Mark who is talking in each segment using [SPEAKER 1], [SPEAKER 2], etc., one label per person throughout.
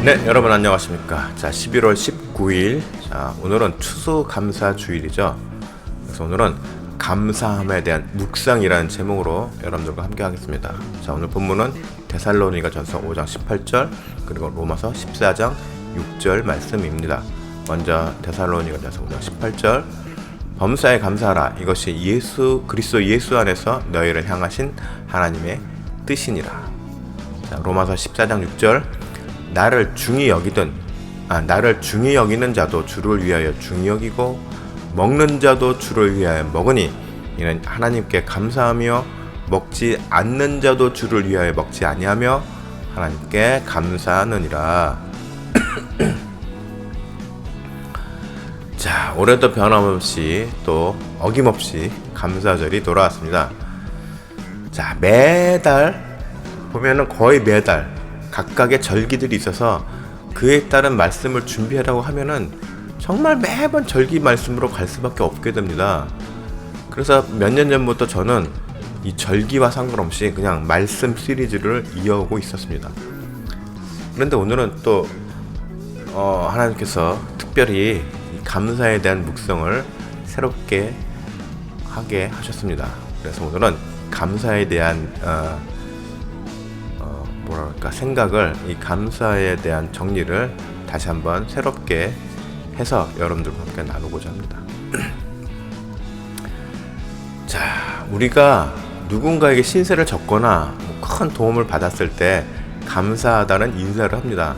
[SPEAKER 1] 네, 여러분 안녕하십니까. 자, 11월 19일. 자, 오늘은 추수감사주일이죠. 그래서 오늘은 감사함에 대한 묵상이라는 제목으로 여러분들과 함께 하겠습니다. 자, 오늘 본문은 데살로니가전서 5장 18절 그리고 로마서 14장 6절 말씀입니다. 먼저 데살로니가전서 5장 18절 범사에 감사하라. 이것이 그리스도 예수 안에서 너희를 향하신 하나님의 뜻이니라. 자, 로마서 14장 6절 나를 중히 여기는 자도 주를 위하여 중히 여기고 먹는 자도 주를 위하여 먹으니 이는 하나님께 감사하며 먹지 않는 자도 주를 위하여 먹지 아니하며 하나님께 감사하느니라. 자, 올해도 변함없이 또 어김없이 감사절이 돌아왔습니다. 자, 매달 보면은 거의 매달 각각의 절기들이 있어서 그에 따른 말씀을 준비하라고 하면은 정말 매번 절기 말씀으로 갈 수밖에 없게 됩니다. 그래서 몇 년 전부터 저는 이 절기와 상관없이 그냥 말씀 시리즈를 이어오고 있었습니다. 그런데 오늘은 또 하나님께서 특별히 이 감사에 대한 묵상을 새롭게 하게 하셨습니다. 그래서 오늘은 감사에 대한 생각을, 이 감사에 대한 정리를 다시 한번 새롭게 해서 여러분들과 함께 나누고자 합니다. 자, 우리가 누군가에게 신세를 졌거나 큰 도움을 받았을 때 감사하다는 인사를 합니다.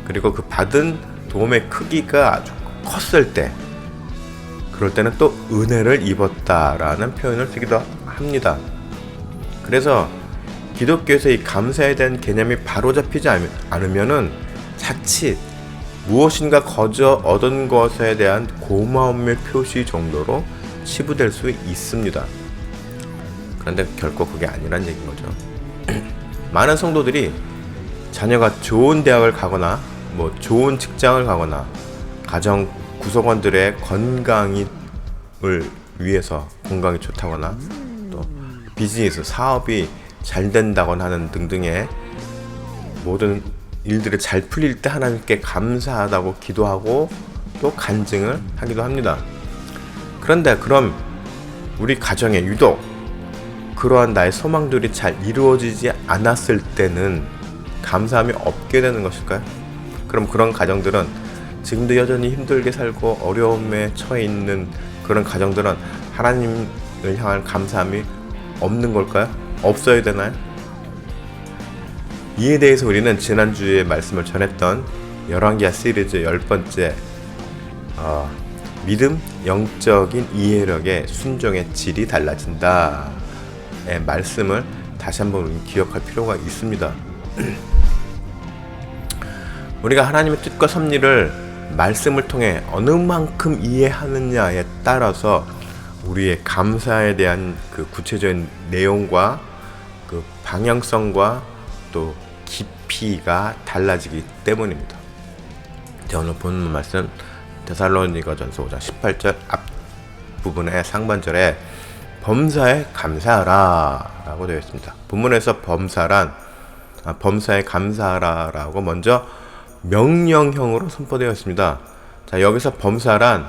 [SPEAKER 1] 그리고 그 받은 도움의 크기가 아주 컸을 때, 그럴 때는 또 은혜를 입었다라는 표현을 쓰기도 합니다. 그래서 기독교에서 이 감사에 대한 개념이 바로 잡히지 않으면은 자칫 무엇인가 거저 얻은 것에 대한 고마움의 표시 정도로 치부될 수 있습니다. 그런데 결코 그게 아니란 얘기인 거죠. 많은 성도들이 자녀가 좋은 대학을 가거나 좋은 직장을 가거나 가정 구성원들의 건강을 위해서, 건강이 좋다거나 또 비즈니스, 사업이 잘 된다거나 하는 등등의 모든 일들이 잘 풀릴 때 하나님께 감사하다고 기도하고 또 간증을 하기도 합니다. 그런데 그럼 우리 가정에 유독 그러한 나의 소망들이 잘 이루어지지 않았을 때는 감사함이 없게 되는 것일까요? 그럼 그런 가정들은 지금도 여전히 힘들게 살고 어려움에 처해 있는 그런 가정들은 하나님을 향한 감사함이 없는 걸까요? 없어야 되나요? 이에 대해서 우리는 지난주에 말씀을 전했던 열왕기하 시리즈 10번째 믿음, 영적인 이해력의 순종의 질이 달라진다 의 말씀을 다시 한번 기억할 필요가 있습니다. 우리가 하나님의 뜻과 섭리를 말씀을 통해 어느 만큼 이해하느냐에 따라서 우리의 감사에 대한 그 구체적인 내용과 그 방향성과 또 깊이가 달라지기 때문입니다. 자, 오늘 본문 말씀 데살로니가전서 5장 18절 앞부분의 상반절에 범사에 감사하라 라고 되어 있습니다. 본문에서 범사에 감사하라 라고 먼저 명령형으로 선포되어 있습니다. 자, 여기서 범사란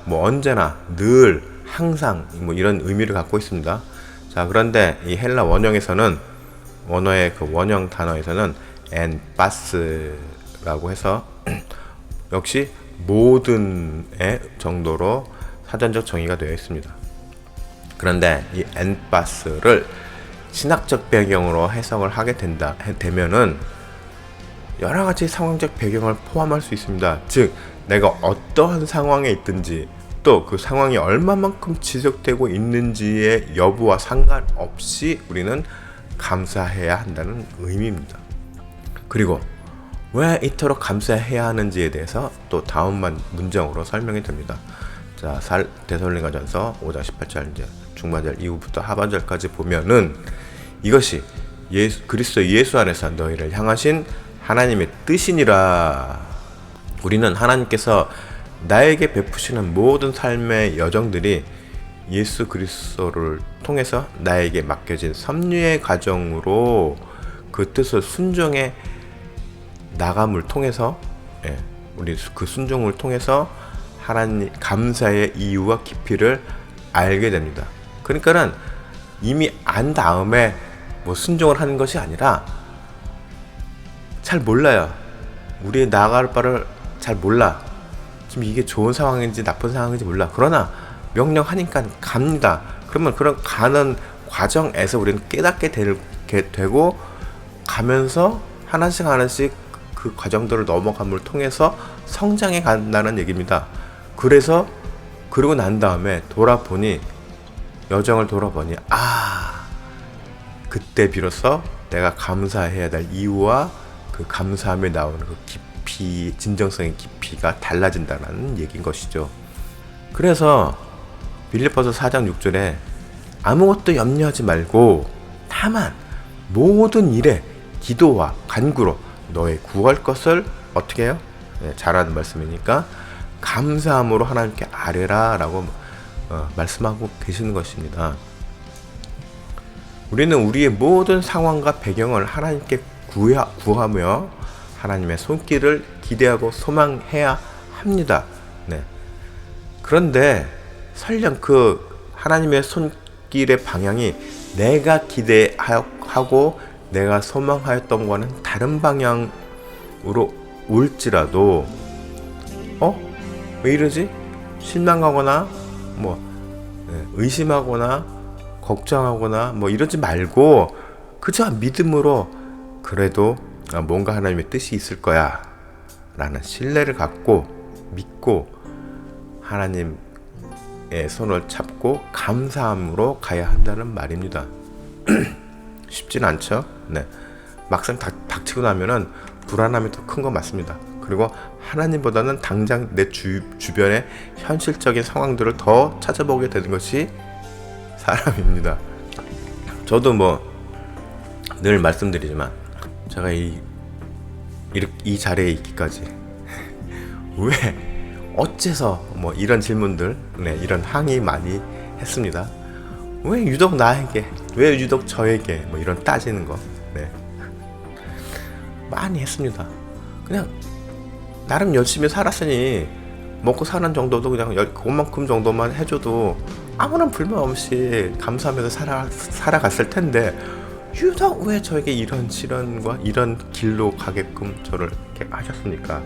[SPEAKER 1] 언제나, 늘, 항상 이런 의미를 갖고 있습니다. 자, 그런데 이 헬라 원어의 그 원형 단어에서는 엔바스라고 해서 역시 모든의 정도로 사전적 정의가 되어 있습니다. 그런데 이 엔바스를 신학적 배경으로 해석을 하게 되면은 여러 가지 상황적 배경을 포함할 수 있습니다. 즉, 내가 어떠한 상황에 있든지 또 그 상황이 얼마만큼 지속되고 있는지의 여부와 상관없이 우리는 감사해야 한다는 의미입니다. 그리고 왜 이토록 감사해야 하는지에 대해서 또 다음 문장으로 설명이 됩니다. 자, 데살로니가전서 5장 18절 이제 중반절 이후부터 하반절까지 보면은 이것이 그리스도 예수 안에서 너희를 향하신 하나님의 뜻이니라. 우리는 하나님께서 나에게 베푸시는 모든 삶의 여정들이 예수 그리스도를 통해서 나에게 맡겨진 섭리의 과정으로 그 뜻을 순종해 나감을 통해서, 우리 그 순종을 통해서 하나님 감사의 이유와 깊이를 알게 됩니다. 그러니까는 이미 안 다음에 뭐 순종을 하는 것이 아니라 잘 몰라요. 우리 나아갈 바를 잘 몰라. 지금 이게 좋은 상황인지 나쁜 상황인지 몰라. 그러나 명령하니까 갑니다. 그러면 그런 가는 과정에서 우리는 깨닫게 되고 가면서 하나씩 그 과정들을 넘어감을 통해서 성장해 간다는 얘기입니다. 그래서 그러고 난 다음에 여정을 돌아보니 그때 비로소 내가 감사해야 될 이유와 그 감사함에 나오는 그 깊이, 진정성의 깊이가 달라진다는 얘기인 것이죠. 그래서 빌립보서 4장 6절에 아무것도 염려하지 말고 다만 모든 일에 기도와 간구로 너의 구할 것을 어떻게 해요? 잘하는 말씀이니까 감사함으로 하나님께 아뢰라 라고 말씀하고 계시는 것입니다. 우리는 우리의 모든 상황과 배경을 하나님께 구하며 하나님의 손길을 기대하고 소망해야 합니다. 그런데 설령 그 하나님의 손길의 방향이 내가 기대하고 내가 소망하였던 것과는 다른 방향으로 올지라도 왜 이러지? 실망하거나 의심하거나 걱정하거나 이러지 말고 그저 믿음으로 그래도 뭔가 하나님의 뜻이 있을 거야 라는 신뢰를 갖고 믿고 하나님의 손을 잡고 감사함으로 가야 한다는 말입니다. 쉽진 않죠. 막상 닥치고 나면은 불안함이 더 큰 거 맞습니다. 그리고 하나님보다는 당장 내 주변의 현실적인 상황들을 더 찾아보게 되는 것이 사람입니다. 저도 늘 말씀드리지만 제가 이 자리에 있기까지 왜 어째서 이런 질문들, 이런 항의 많이 했습니다. 왜 유독 나에게, 왜 유독 저에게 이런 따지는 거 많이 했습니다. 그냥 나름 열심히 살았으니 먹고 사는 정도도 그냥 그만큼 정도만 해줘도 아무런 불만 없이 감사하면서 살아갔을 텐데 유독 왜 저에게 이런 시련과 이런 길로 가게끔 저를 이렇게 하셨습니까?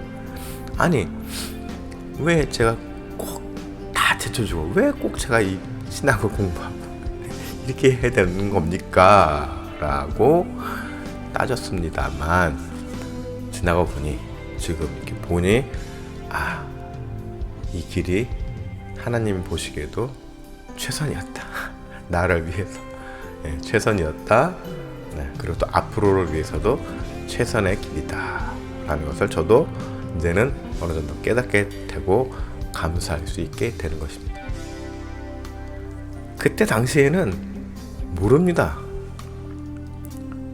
[SPEAKER 1] 아니 왜 제가 꼭 다 제쳐주고 왜 꼭 제가 이 신학을 공부하고 이렇게 해야 되는 겁니까? 라고 따졌습니다만 지나가 보니 지금 이렇게 보니 이 길이 하나님이 보시기에도 최선이었다. 나를 위해서 최선이었다. 그리고 또 앞으로를 위해서도 최선의 길이다 라는 것을 저도 이제는 어느 정도 깨닫게 되고 감사할 수 있게 되는 것입니다. 그때 당시에는 모릅니다.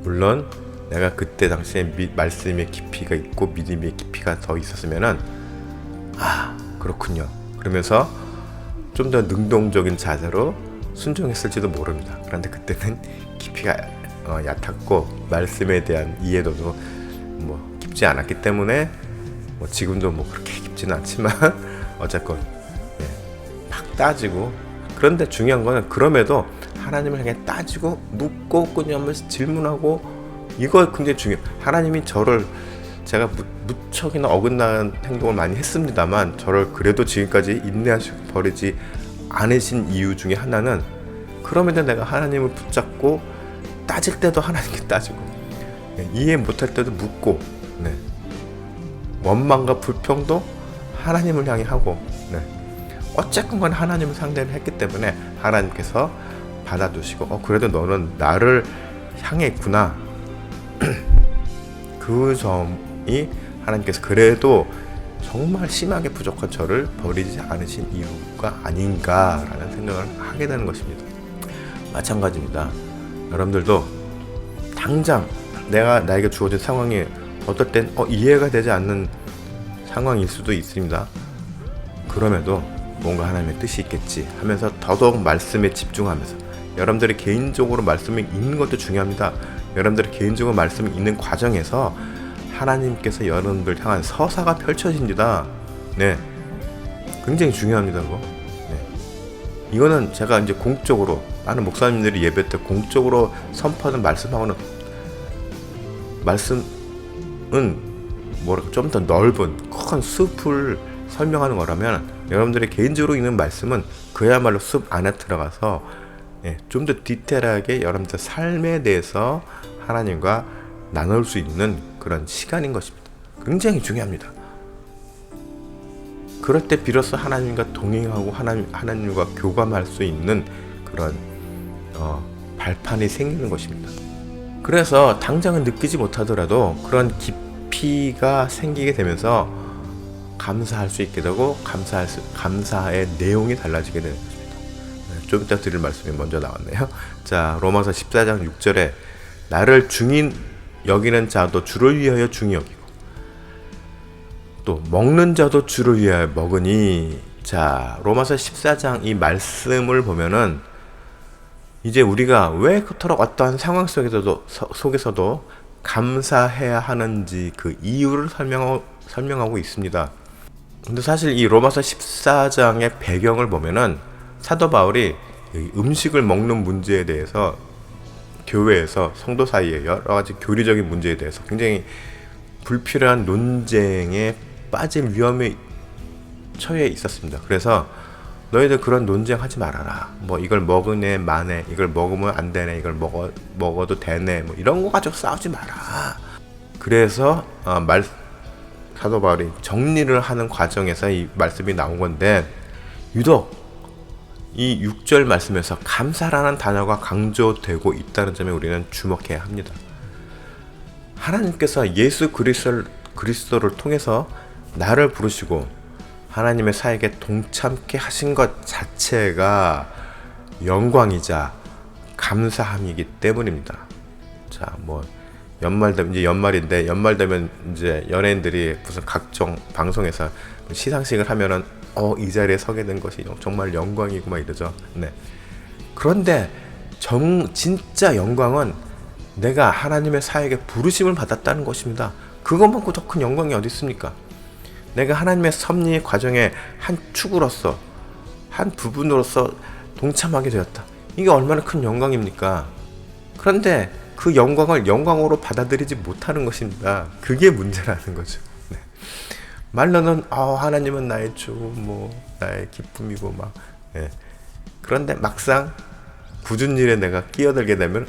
[SPEAKER 1] 물론 내가 그때 당시에 말씀의 깊이가 있고 믿음의 깊이가 더 있었으면은 그렇군요 그러면서 좀 더 능동적인 자세로 순종했을지도 모릅니다. 그런데 그때는 깊이가 얕았고 말씀에 대한 이해도도 깊지 않았기 때문에 지금도 그렇게 깊지는 않지만 어쨌건 막 따지고, 그런데 중요한 거는 그럼에도 하나님을 향해 따지고 묻고 끊임없이 질문하고, 이거 굉장히 중요해요. 하나님이 저를, 제가 무척이나 어긋난 행동을 많이 했습니다만 저를 그래도 지금까지 인내하시고 버리지 않으신 이유 중에 하나는, 그럼에도 내가 하나님을 붙잡고 따질 때도 하나님께 따지고 이해 못할 때도 묻고 원망과 불평도 하나님을 향해 하고 어쨌건 간에 하나님을 상대를 했기 때문에 하나님께서 받아두시고 그래도 너는 나를 향해 있구나. 그 점이 하나님께서 그래도 정말 심하게 부족한 저를 버리지 않으신 이유가 아닌가라는 생각을 하게 되는 것입니다. 마찬가지입니다. 여러분들도 당장 나에게 주어진 상황이 어떨 땐 이해가 되지 않는 상황일 수도 있습니다. 그럼에도 뭔가 하나님의 뜻이 있겠지 하면서 더더욱 말씀에 집중하면서, 여러분들이 개인적으로 말씀이 있는 것도 중요합니다. 여러분들이 개인적으로 말씀이 있는 과정에서 하나님께서 여러분들 향한 서사가 펼쳐집니다. 네, 굉장히 중요합니다. 그거. 네. 이거는 제가 이제 공적으로 많은 목사님들이 예배 때 공적으로 선포하는 말씀은 뭐랄까 좀 더 넓은 큰 숲을 설명하는 거라면, 여러분들이 개인적으로 있는 말씀은 그야말로 숲 안에 들어가서 좀 더 디테일하게 여러분들 삶에 대해서 하나님과 나눌 수 있는 그런 시간인 것입니다. 굉장히 중요합니다. 그럴 때 비로소 하나님과 동행하고 하나님과 교감할 수 있는 그런 발판이 생기는 것입니다. 그래서 당장은 느끼지 못하더라도 그런 깊이가 생기게 되면서 감사할 수 있게 되고 감사의 내용이 달라지게 되는 것입니다. 좀 이따 드릴 말씀이 먼저 나왔네요. 자, 로마서 14장 6절에 나를 중인 여기는 자도 주를 위하여 중히 여기고 또 먹는 자도 주를 위하여 먹으니. 자, 로마서 14장 이 말씀을 보면은 이제 우리가 왜 그토록 어떠한 상황 속에서도 감사해야 하는지 그 이유를 설명하고 있습니다. 근데 사실 이 로마서 14장의 배경을 보면은 사도 바울이 음식을 먹는 문제에 대해서 교회에서 성도 사이에 여러 가지 교리적인 문제에 대해서 굉장히 불필요한 논쟁에 빠질 위험에 처해 있었습니다. 그래서 너희들 그런 논쟁하지 말아라. 뭐 이걸 먹으네 마네, 이걸 먹으면 안 되네, 이걸 먹어도 되네, 뭐 이런 거 가지고 싸우지 마라. 그래서 사도 바울이 정리를 하는 과정에서 이 말씀이 나온 건데, 유독 이 6절 말씀에서 감사라는 단어가 강조되고 있다는 점에 우리는 주목해야 합니다. 하나님께서 예수 그리스도를 통해서 나를 부르시고 하나님의 사역에 동참케 하신 것 자체가 영광이자 감사함이기 때문입니다. 자, 뭐 이제 연말인데, 연말 되면 이제 연예인들이 무슨 각종 방송에서 시상식을 하면은 이 자리에 서게 된 것이 정말 영광이고 막 이러죠. 네. 그런데 진짜 영광은 내가 하나님의 사역에 부르심을 받았다는 것입니다. 그것만큼 더 큰 영광이 어디 있습니까? 내가 하나님의 섭리의 과정의 한 축으로서, 한 부분으로서 동참하게 되었다. 이게 얼마나 큰 영광입니까? 그런데 그 영광을 영광으로 받아들이지 못하는 것입니다. 그게 문제라는 거죠. 네. 말로는 하나님은 나의 주, 나의 기쁨이고 막. 네. 그런데 막상 굳은 일에 내가 끼어들게 되면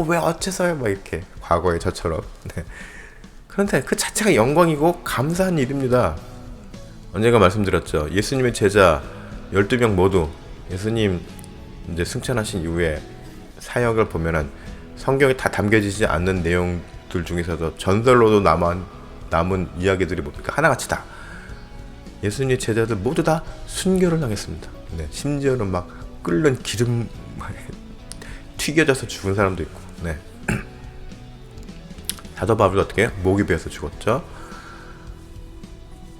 [SPEAKER 1] 왜 어째서요? 막 이렇게 과거의 저처럼. 네. 그런데 그 자체가 영광이고 감사한 일입니다. 언젠가 말씀드렸죠. 예수님의 제자 12명 모두 예수님 이제 승천하신 이후에 사역을 보면은 성경에 다 담겨지지 않는 내용들 중에서도 전설로도 남은 이야기들이 뭡니까? 하나같이 다 예수님의 제자들 모두 다 순교를 당했습니다. 네, 심지어는 막 끓는 기름 튀겨져서 죽은 사람도 있고. 네. 사도 바울도 어떻게 해요? 목이 베어서 죽었죠.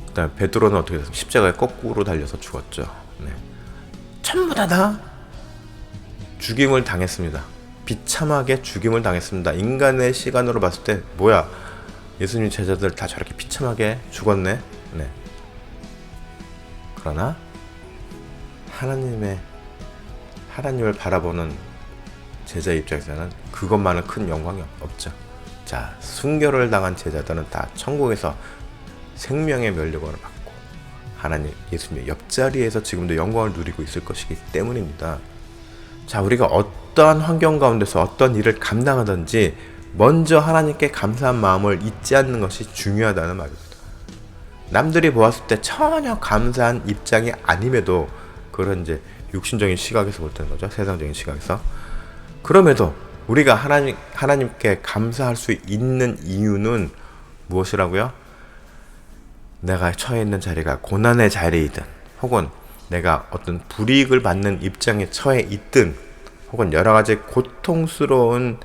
[SPEAKER 1] 그 다음에 베드로는 어떻게 됐어요? 십자가에 거꾸로 달려서 죽었죠. 네. 전부 다 죽임을 당했습니다. 비참하게 죽임을 당했습니다. 인간의 시간으로 봤을 때 뭐야, 예수님 제자들 다 저렇게 비참하게 죽었네. 네. 그러나 하나님을 바라보는 제자 입장에서는 그것만은 큰 영광이 없죠. 자, 순교를 당한 제자들은 다 천국에서 생명의 면류관을 받고 하나님 예수님의 옆자리에서 지금도 영광을 누리고 있을 것이기 때문입니다. 자, 우리가 어떠한 환경 가운데서 어떤 일을 감당하든지 먼저 하나님께 감사한 마음을 잊지 않는 것이 중요하다는 말입니다. 남들이 보았을 때 전혀 감사한 입장이 아님에도, 그런 이제 육신적인 시각에서 볼 때는 거죠. 세상적인 시각에서. 그럼에도 우리가 하나님께 감사할 수 있는 이유는 무엇이라고요? 내가 처해 있는 자리가 고난의 자리이든, 혹은 내가 어떤 불이익을 받는 입장에 처해 있든, 혹은 여러 가지 고통스러운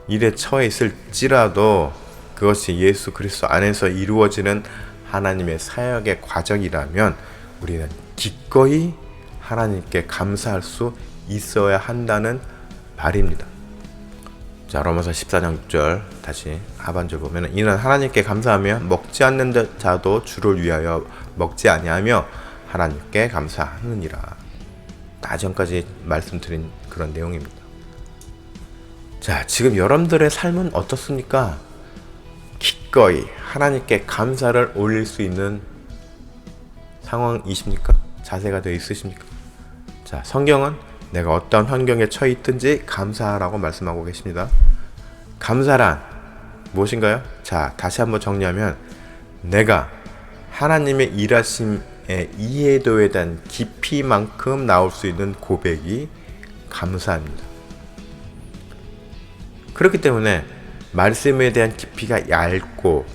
[SPEAKER 1] 일에 처해 있을지라도 그것이 예수 그리스도 안에서 이루어지는 하나님의 사역의 과정이라면 우리는 기꺼이 하나님께 감사할 수 있어야 한다는 말입니다. 자, 로마서 14장 6절 다시 하반절 보면 이는 하나님께 감사하며 먹지 않는 자도 주를 위하여 먹지 아니하며 하나님께 감사하느니라. 나전까지 말씀드린 그런 내용입니다. 자, 지금 여러분들의 삶은 어떻습니까? 기꺼이 하나님께 감사를 올릴 수 있는 상황이십니까? 자세가 되어 있으십니까? 자, 성경은 내가 어떤 환경에 처해 있든지 감사하라고 말씀하고 계십니다. 감사란 무엇인가요? 자, 다시 한번 정리하면 내가 하나님의 일하심의 이해도에 대한 깊이만큼 나올 수 있는 고백이 감사합니다. 그렇기 때문에 말씀에 대한 깊이가 얇고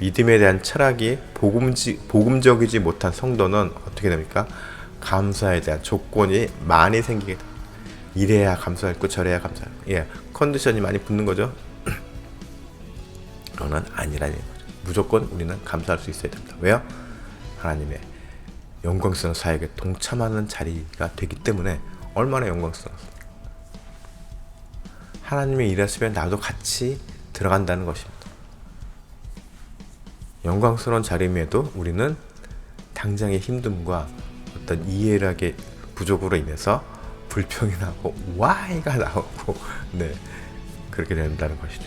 [SPEAKER 1] 믿음에 대한 철학이 복음적이지 못한 성도는 어떻게 됩니까? 감사에 대한 조건이 많이 생기게 됩니다. 이래야 감사했고 저래야 감사했고, 컨디션이 많이 붙는 거죠. 그거는 아니라는 거죠. 무조건 우리는 감사할 수 있어야 됩니다. 왜요? 하나님의 영광스러운 사역에 동참하는 자리가 되기 때문에 얼마나 영광스럽습니까? 하나님의 일하시면 나도 같이 들어간다는 것입니다. 영광스러운 자리임에도 우리는 당장의 힘듦과 어떤 이해력의 부족으로 인해서 불평이 나고 Why가 나오고 그렇게 된다는 것이죠.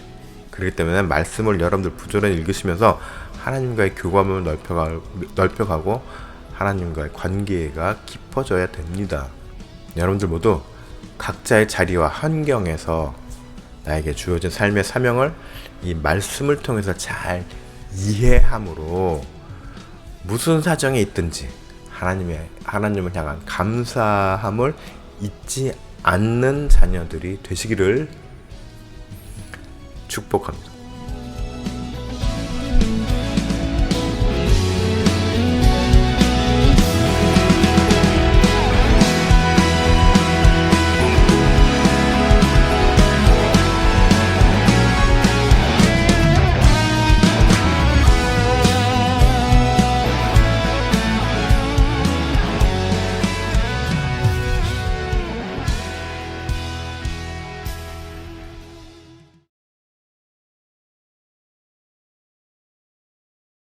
[SPEAKER 1] 그렇기 때문에 말씀을 여러분들 부지런히 읽으시면서 하나님과의 교감을 넓혀가고 하나님과의 관계가 깊어져야 됩니다. 여러분들 모두 각자의 자리와 환경에서 나에게 주어진 삶의 사명을 이 말씀을 통해서 잘 이해함으로 무슨 사정에 있든지 하나님을 향한 감사함을 잊지 않는 자녀들이 되시기를 축복합니다.